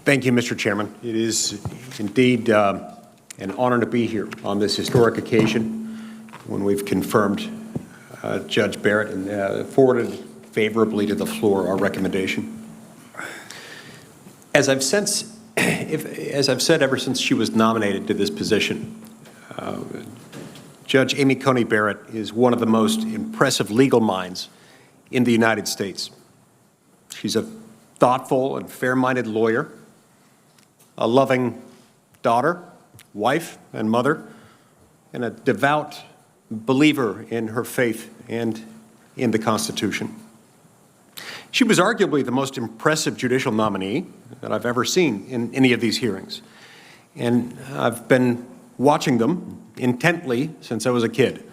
Thank you, Mr. Chairman. It is indeed an honor to be here on this historic occasion when we've confirmed Judge Barrett and forwarded favorably to the floor our recommendation. As I've said ever since she was nominated to this position, Judge Amy Coney Barrett is one of the most impressive legal minds in the United States. She's a thoughtful and fair-minded lawyer, a loving daughter, wife, and mother, and a devout believer in her faith and in the Constitution. She was arguably the most impressive judicial nominee that I've ever seen in any of these hearings, and I've been watching them intently since I was a kid.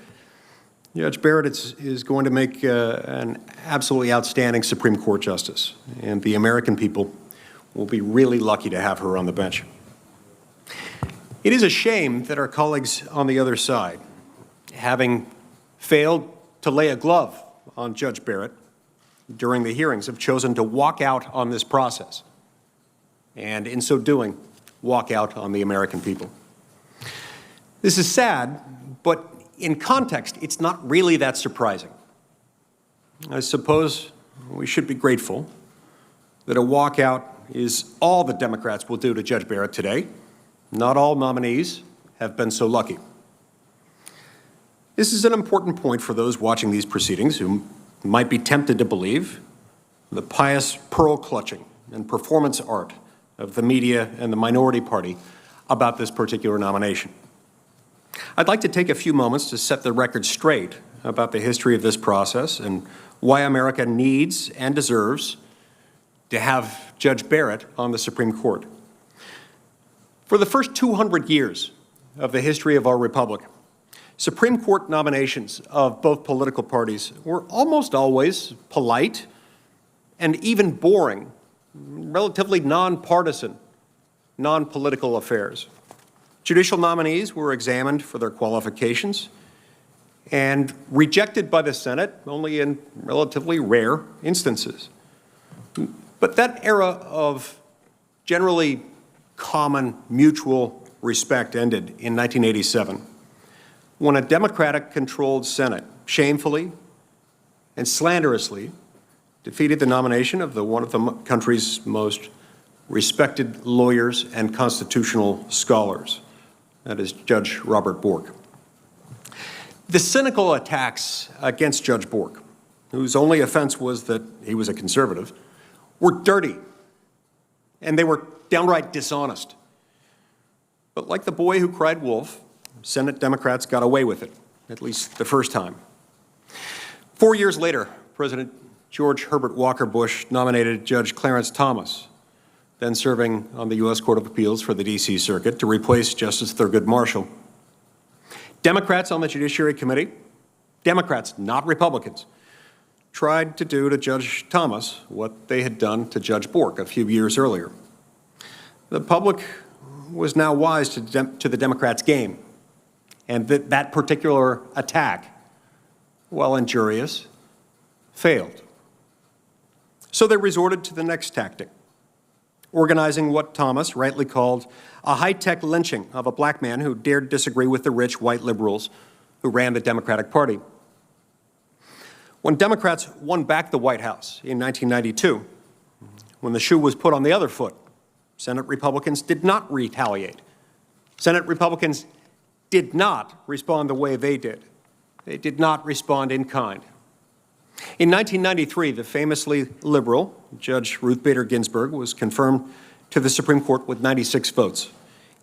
Judge Barrett is going to make an absolutely outstanding Supreme Court justice, and the American people will be really lucky to have her on the bench. It is a shame that our colleagues on the other side, having failed to lay a glove on Judge Barrett during the hearings, have chosen to walk out on this process, and in so doing, walk out on the American people. This is sad, but in context, it's not really that surprising. I suppose we should be grateful that a walkout is all the Democrats will do to Judge Barrett today. Not all nominees have been so lucky. This is an important point for those watching these proceedings who might be tempted to believe the pious pearl-clutching and performance art of the media and the minority party about this particular nomination. I'd like to take a few moments to set the record straight about the history of this process and why America needs and deserves to have Judge Barrett on the Supreme Court. For the first 200 years of the history of our republic, Supreme Court nominations of both political parties were almost always polite and even boring, relatively nonpartisan, non-political affairs. Judicial nominees were examined for their qualifications and rejected by the Senate only in relatively rare instances. But that era of generally common mutual respect ended in 1987 when a Democratic-controlled Senate shamefully and slanderously defeated the nomination of one of the country's most respected lawyers and constitutional scholars. That is Judge Robert Bork. The cynical attacks against Judge Bork, whose only offense was that he was a conservative, were dirty, and they were downright dishonest. But like the boy who cried wolf, Senate Democrats got away with it, at least the first time. 4 years later, President George Herbert Walker Bush nominated Judge Clarence Thomas, then serving on the U.S. Court of Appeals for the D.C. Circuit, to replace Justice Thurgood Marshall. Democrats on the Judiciary Committee, Democrats, not Republicans, tried to do to Judge Thomas what they had done to Judge Bork a few years earlier. The public was now wise to the Democrats' game, and that particular attack, while injurious, failed. So they resorted to the next tactic, organizing what Thomas rightly called a high-tech lynching of a black man who dared disagree with the rich white liberals who ran the Democratic Party. When Democrats won back the White House in 1992, when the shoe was put on the other foot, Senate Republicans did not retaliate. Senate Republicans did not respond the way they did. They did not respond in kind. In 1993, the famously liberal Judge Ruth Bader Ginsburg was confirmed to the Supreme Court with 96 votes.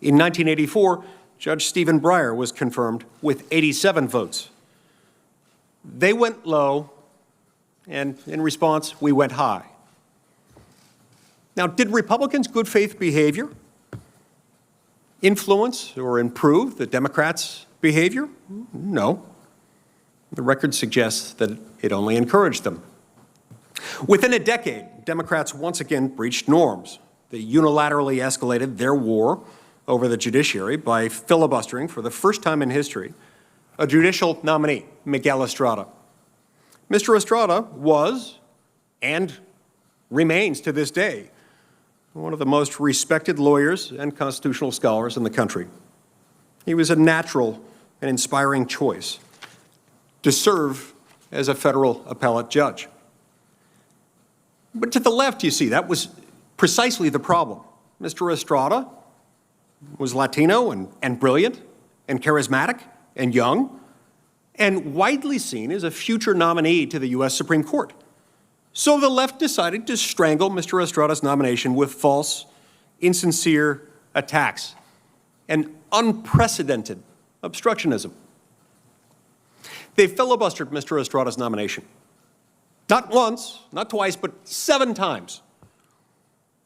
In 1984, Judge Stephen Breyer was confirmed with 87 votes. They went low, and in response, we went high. Now, did Republicans' good faith behavior influence or improve the Democrats' behavior? No. The record suggests that it only encouraged them. Within a decade, Democrats once again breached norms. They unilaterally escalated their war over the judiciary by filibustering, for the first time in history, a judicial nominee, Miguel Estrada. Mr. Estrada was, and remains to this day, one of the most respected lawyers and constitutional scholars in the country. He was a natural and inspiring choice to serve as a federal appellate judge. But to the left, you see, that was precisely the problem. Mr. Estrada was Latino and brilliant and charismatic and young and widely seen as a future nominee to the U.S. Supreme Court. So the left decided to strangle Mr. Estrada's nomination with false, insincere attacks and unprecedented obstructionism. They filibustered Mr. Estrada's nomination. Not once, not twice, but 7 times.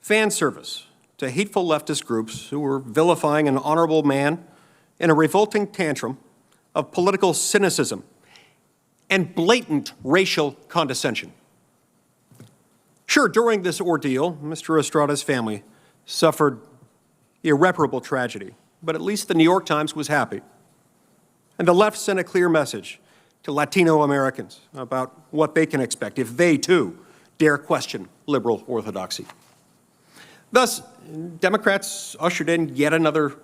Fan service to hateful leftist groups who were vilifying an honorable man in a revolting tantrum of political cynicism and blatant racial condescension. Sure, during this ordeal, Mr. Estrada's family suffered irreparable tragedy, but at least the New York Times was happy. And the left sent a clear message to Latino Americans about what they can expect if they, too, dare question liberal orthodoxy. Thus, Democrats ushered in yet another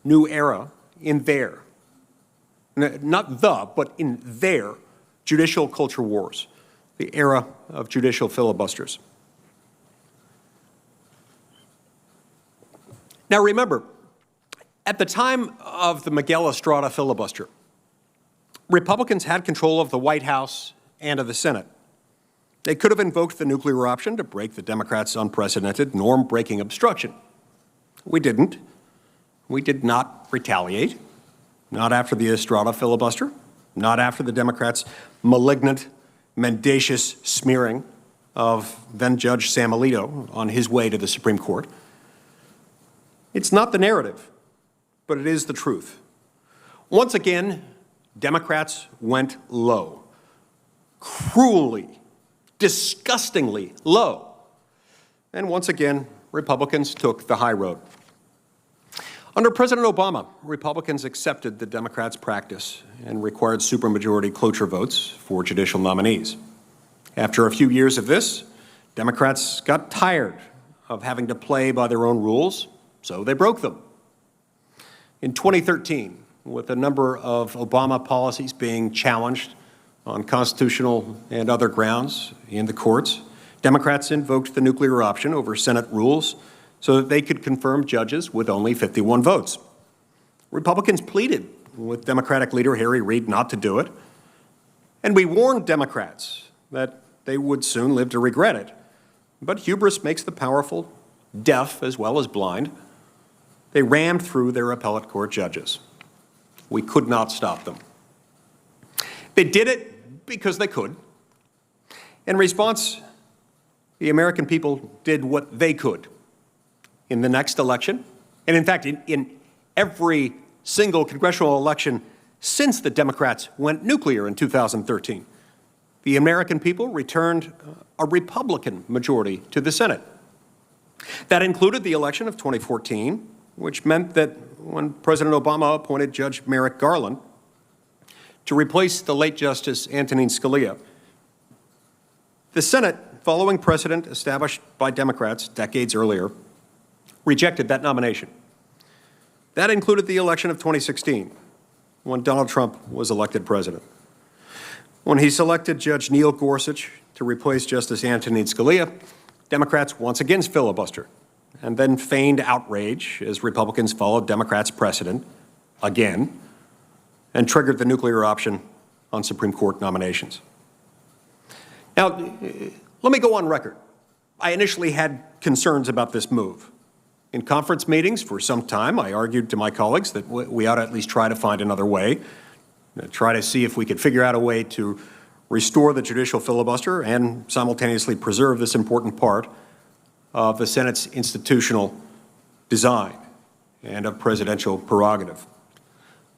new era in their, not the, but in their judicial culture wars, the era of judicial filibusters. Now remember, at the time of the Miguel Estrada filibuster, Republicans had control of the White House and of the Senate. They could have invoked the nuclear option to break the Democrats' unprecedented norm-breaking obstruction. We didn't. We did not retaliate, not after the Estrada filibuster, not after the Democrats' malignant, mendacious smearing of then-Judge Sam Alito on his way to the Supreme Court. It's not the narrative, but it is the truth. Once again, Democrats went low, cruelly, disgustingly low. And once again, Republicans took the high road. Under President Obama, Republicans accepted the Democrats' practice and required supermajority cloture votes for judicial nominees. After a few years of this, Democrats got tired of having to play by their own rules, so they broke them. In 2013, with a number of Obama policies being challenged on constitutional and other grounds in the courts, Democrats invoked the nuclear option over Senate rules so that they could confirm judges with only 51 votes. Republicans pleaded with Democratic leader Harry Reid not to do it, and we warned Democrats that they would soon live to regret it. But hubris makes the powerful deaf as well as blind. They rammed through their appellate court judges. We could not stop them. They did it because they could. In response, the American people did what they could. In the next election, and in fact, in every single congressional election since the Democrats went nuclear in 2013, the American people returned a Republican majority to the Senate. That included the election of 2014, which meant that when President Obama appointed Judge Merrick Garland to replace the late Justice Antonin Scalia, the Senate, following precedent established by Democrats decades earlier, rejected that nomination. That included the election of 2016, when Donald Trump was elected president. When he selected Judge Neil Gorsuch to replace Justice Antonin Scalia, Democrats once again filibustered and then feigned outrage as Republicans followed Democrats' precedent again and triggered the nuclear option on Supreme Court nominations. Now, let me go on record. I initially had concerns about this move. In conference meetings for some time, I argued to my colleagues that we ought to at least try to find another way, try to see if we could figure out a way to restore the judicial filibuster and simultaneously preserve this important part of the Senate's institutional design and of presidential prerogative.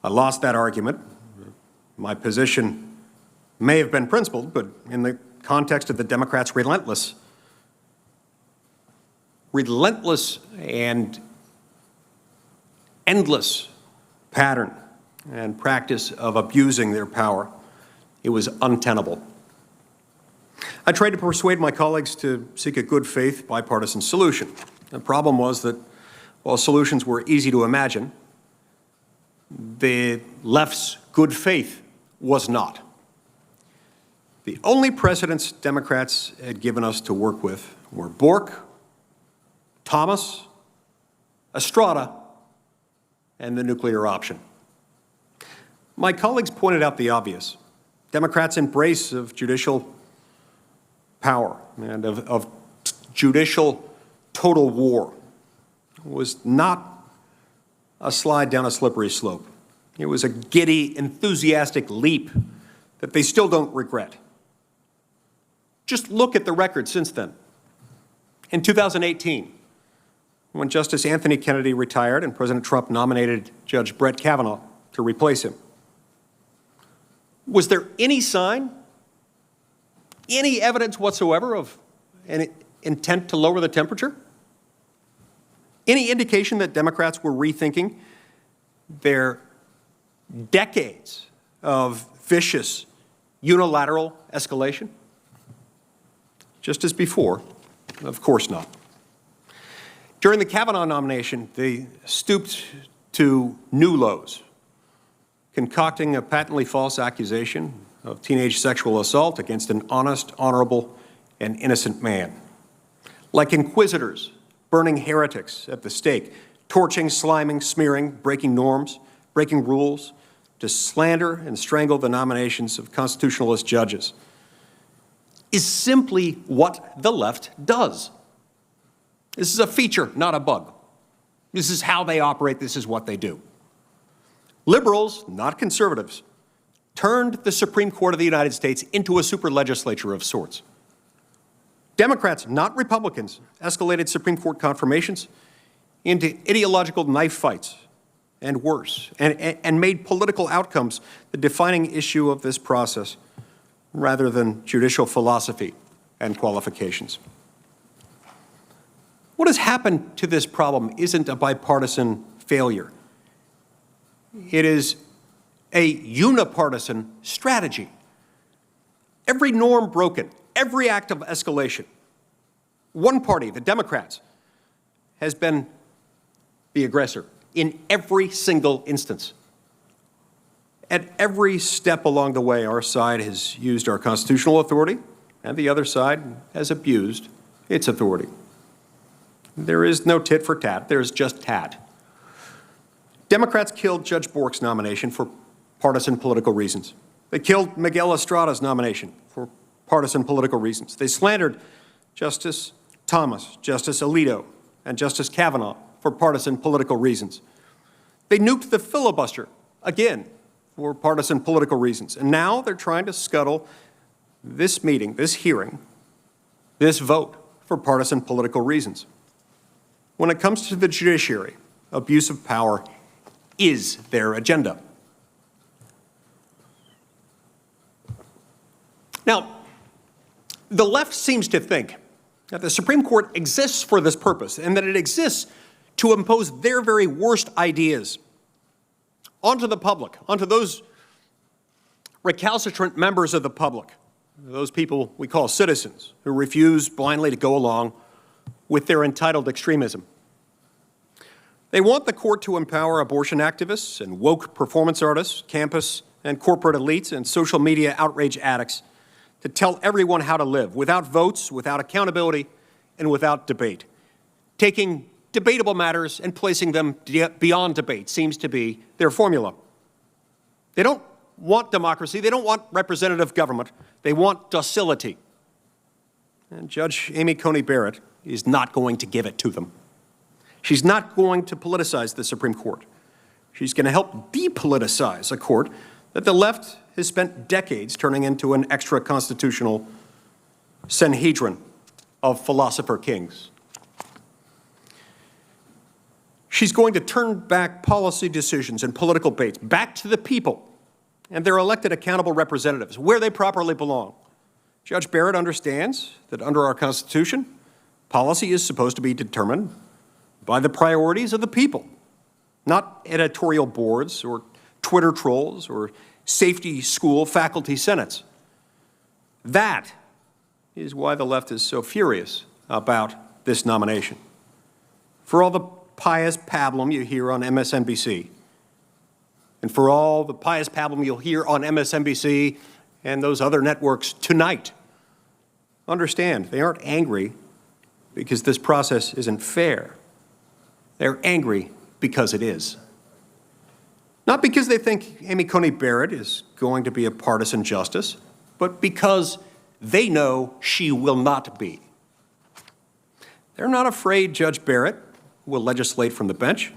I lost that argument. My position may have been principled, but in the context of the Democrats' relentless and endless pattern and practice of abusing their power, it was untenable. I tried to persuade my colleagues to seek a good faith bipartisan solution. The problem was that while solutions were easy to imagine, the left's good faith was not. The only precedents Democrats had given us to work with were Bork, Thomas, Estrada, and the nuclear option. My colleagues pointed out the obvious. Democrats' embrace of judicial power and of judicial total war was not a slide down a slippery slope. It was a giddy, enthusiastic leap that they still don't regret. Just look at the record since then. In 2018, when Justice Anthony Kennedy retired and President Trump nominated Judge Brett Kavanaugh to replace him, was there any sign, any evidence whatsoever of an intent to lower the temperature? Any indication that Democrats were rethinking their decades of vicious, unilateral escalation? Just as before, of course not. During the Kavanaugh nomination, they stooped to new lows, concocting a patently false accusation of teenage sexual assault against an honest, honorable, and innocent man. Like inquisitors, burning heretics at the stake, torching, sliming, smearing, breaking norms, breaking rules, to slander and strangle the nominations of constitutionalist judges, is simply what the left does. This is a feature, not a bug. This is how they operate. This is what they do. Liberals, not conservatives, turned the Supreme Court of the United States into a super legislature of sorts. Democrats, not Republicans, escalated Supreme Court confirmations into ideological knife fights and worse, and made political outcomes the defining issue of this process rather than judicial philosophy and qualifications. What has happened to this problem isn't a bipartisan failure. It is a unipartisan strategy. Every norm broken, every act of escalation, one party, the Democrats, has been the aggressor in every single instance. At every step along the way, our side has used our constitutional authority, and the other side has abused its authority. There is no tit for tat, there's just tat. Democrats killed Judge Bork's nomination for partisan political reasons. They killed Miguel Estrada's nomination for partisan political reasons. They slandered Justice Thomas, Justice Alito, and Justice Kavanaugh for partisan political reasons. They nuked the filibuster, again, for partisan political reasons. And now they're trying to scuttle this meeting, this hearing, this vote for partisan political reasons. When it comes to the judiciary, abuse of power is their agenda. Now, the left seems to think that the Supreme Court exists for this purpose and that it exists to impose their very worst ideas onto the public, onto those recalcitrant members of the public, those people we call citizens who refuse blindly to go along with their entitled extremism. They want the court to empower abortion activists and woke performance artists, campus and corporate elites, and social media outrage addicts to tell everyone how to live without votes, without accountability, and without debate. Taking debatable matters and placing them beyond debate seems to be their formula. They don't want democracy. They don't want representative government. They want docility. And Judge Amy Coney Barrett is not going to give it to them. She's not going to politicize the Supreme Court. She's going to help depoliticize a court that the left has spent decades turning into an extra-constitutional Sanhedrin of philosopher kings. She's going to turn back policy decisions and political debates back to the people and their elected accountable representatives, where they properly belong. Judge Barrett understands that under our Constitution, policy is supposed to be determined by the priorities of the people, not editorial boards or Twitter trolls or safety school faculty senates. That is why the left is so furious about this nomination. for all the pious pablum you hear on MSNBC, and for all the pious pablum you'll hear on MSNBC and those other networks tonight, understand they aren't angry because this process isn't fair. They're angry because it is. Not because they think Amy Coney Barrett is going to be a partisan justice, but because they know she will not be. They're not afraid Judge Barrett will legislate from the bench,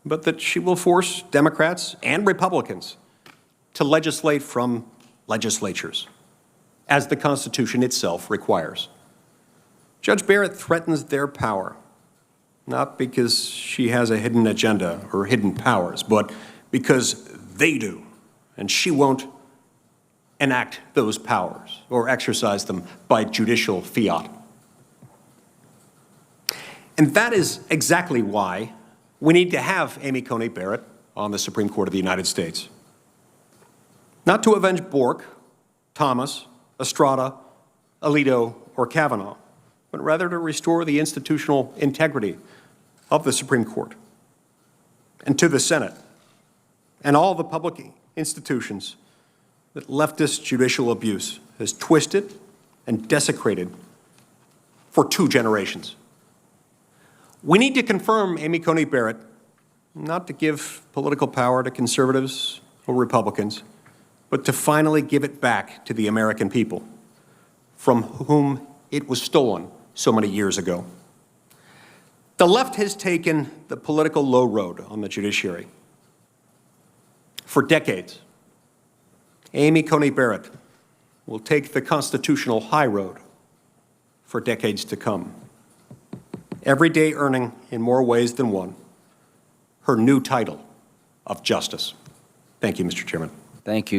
but that she will force Democrats and Republicans to legislate from legislatures, as the Constitution itself requires. Judge Barrett threatens their power, not because she has a hidden agenda or hidden powers, but because they do, and she won't enact those powers or exercise them by judicial fiat. And that is exactly why we need to have Amy Coney Barrett on the Supreme Court of the United States. Not to avenge Bork, Thomas, Estrada, Alito, or Kavanaugh, but rather to restore the institutional integrity of the Supreme Court and to the Senate and all the public institutions that leftist judicial abuse has twisted and desecrated for 2 generations. We need to confirm Amy Coney Barrett, not to give political power to conservatives or Republicans, but to finally give it back to the American people, from whom it was stolen so many years ago. The left has taken the political low road on the judiciary for decades. Amy Coney Barrett will take the constitutional high road for decades to come, every day earning, in more ways than one, her new title of justice. Thank you, Mr. Chairman. Thank you.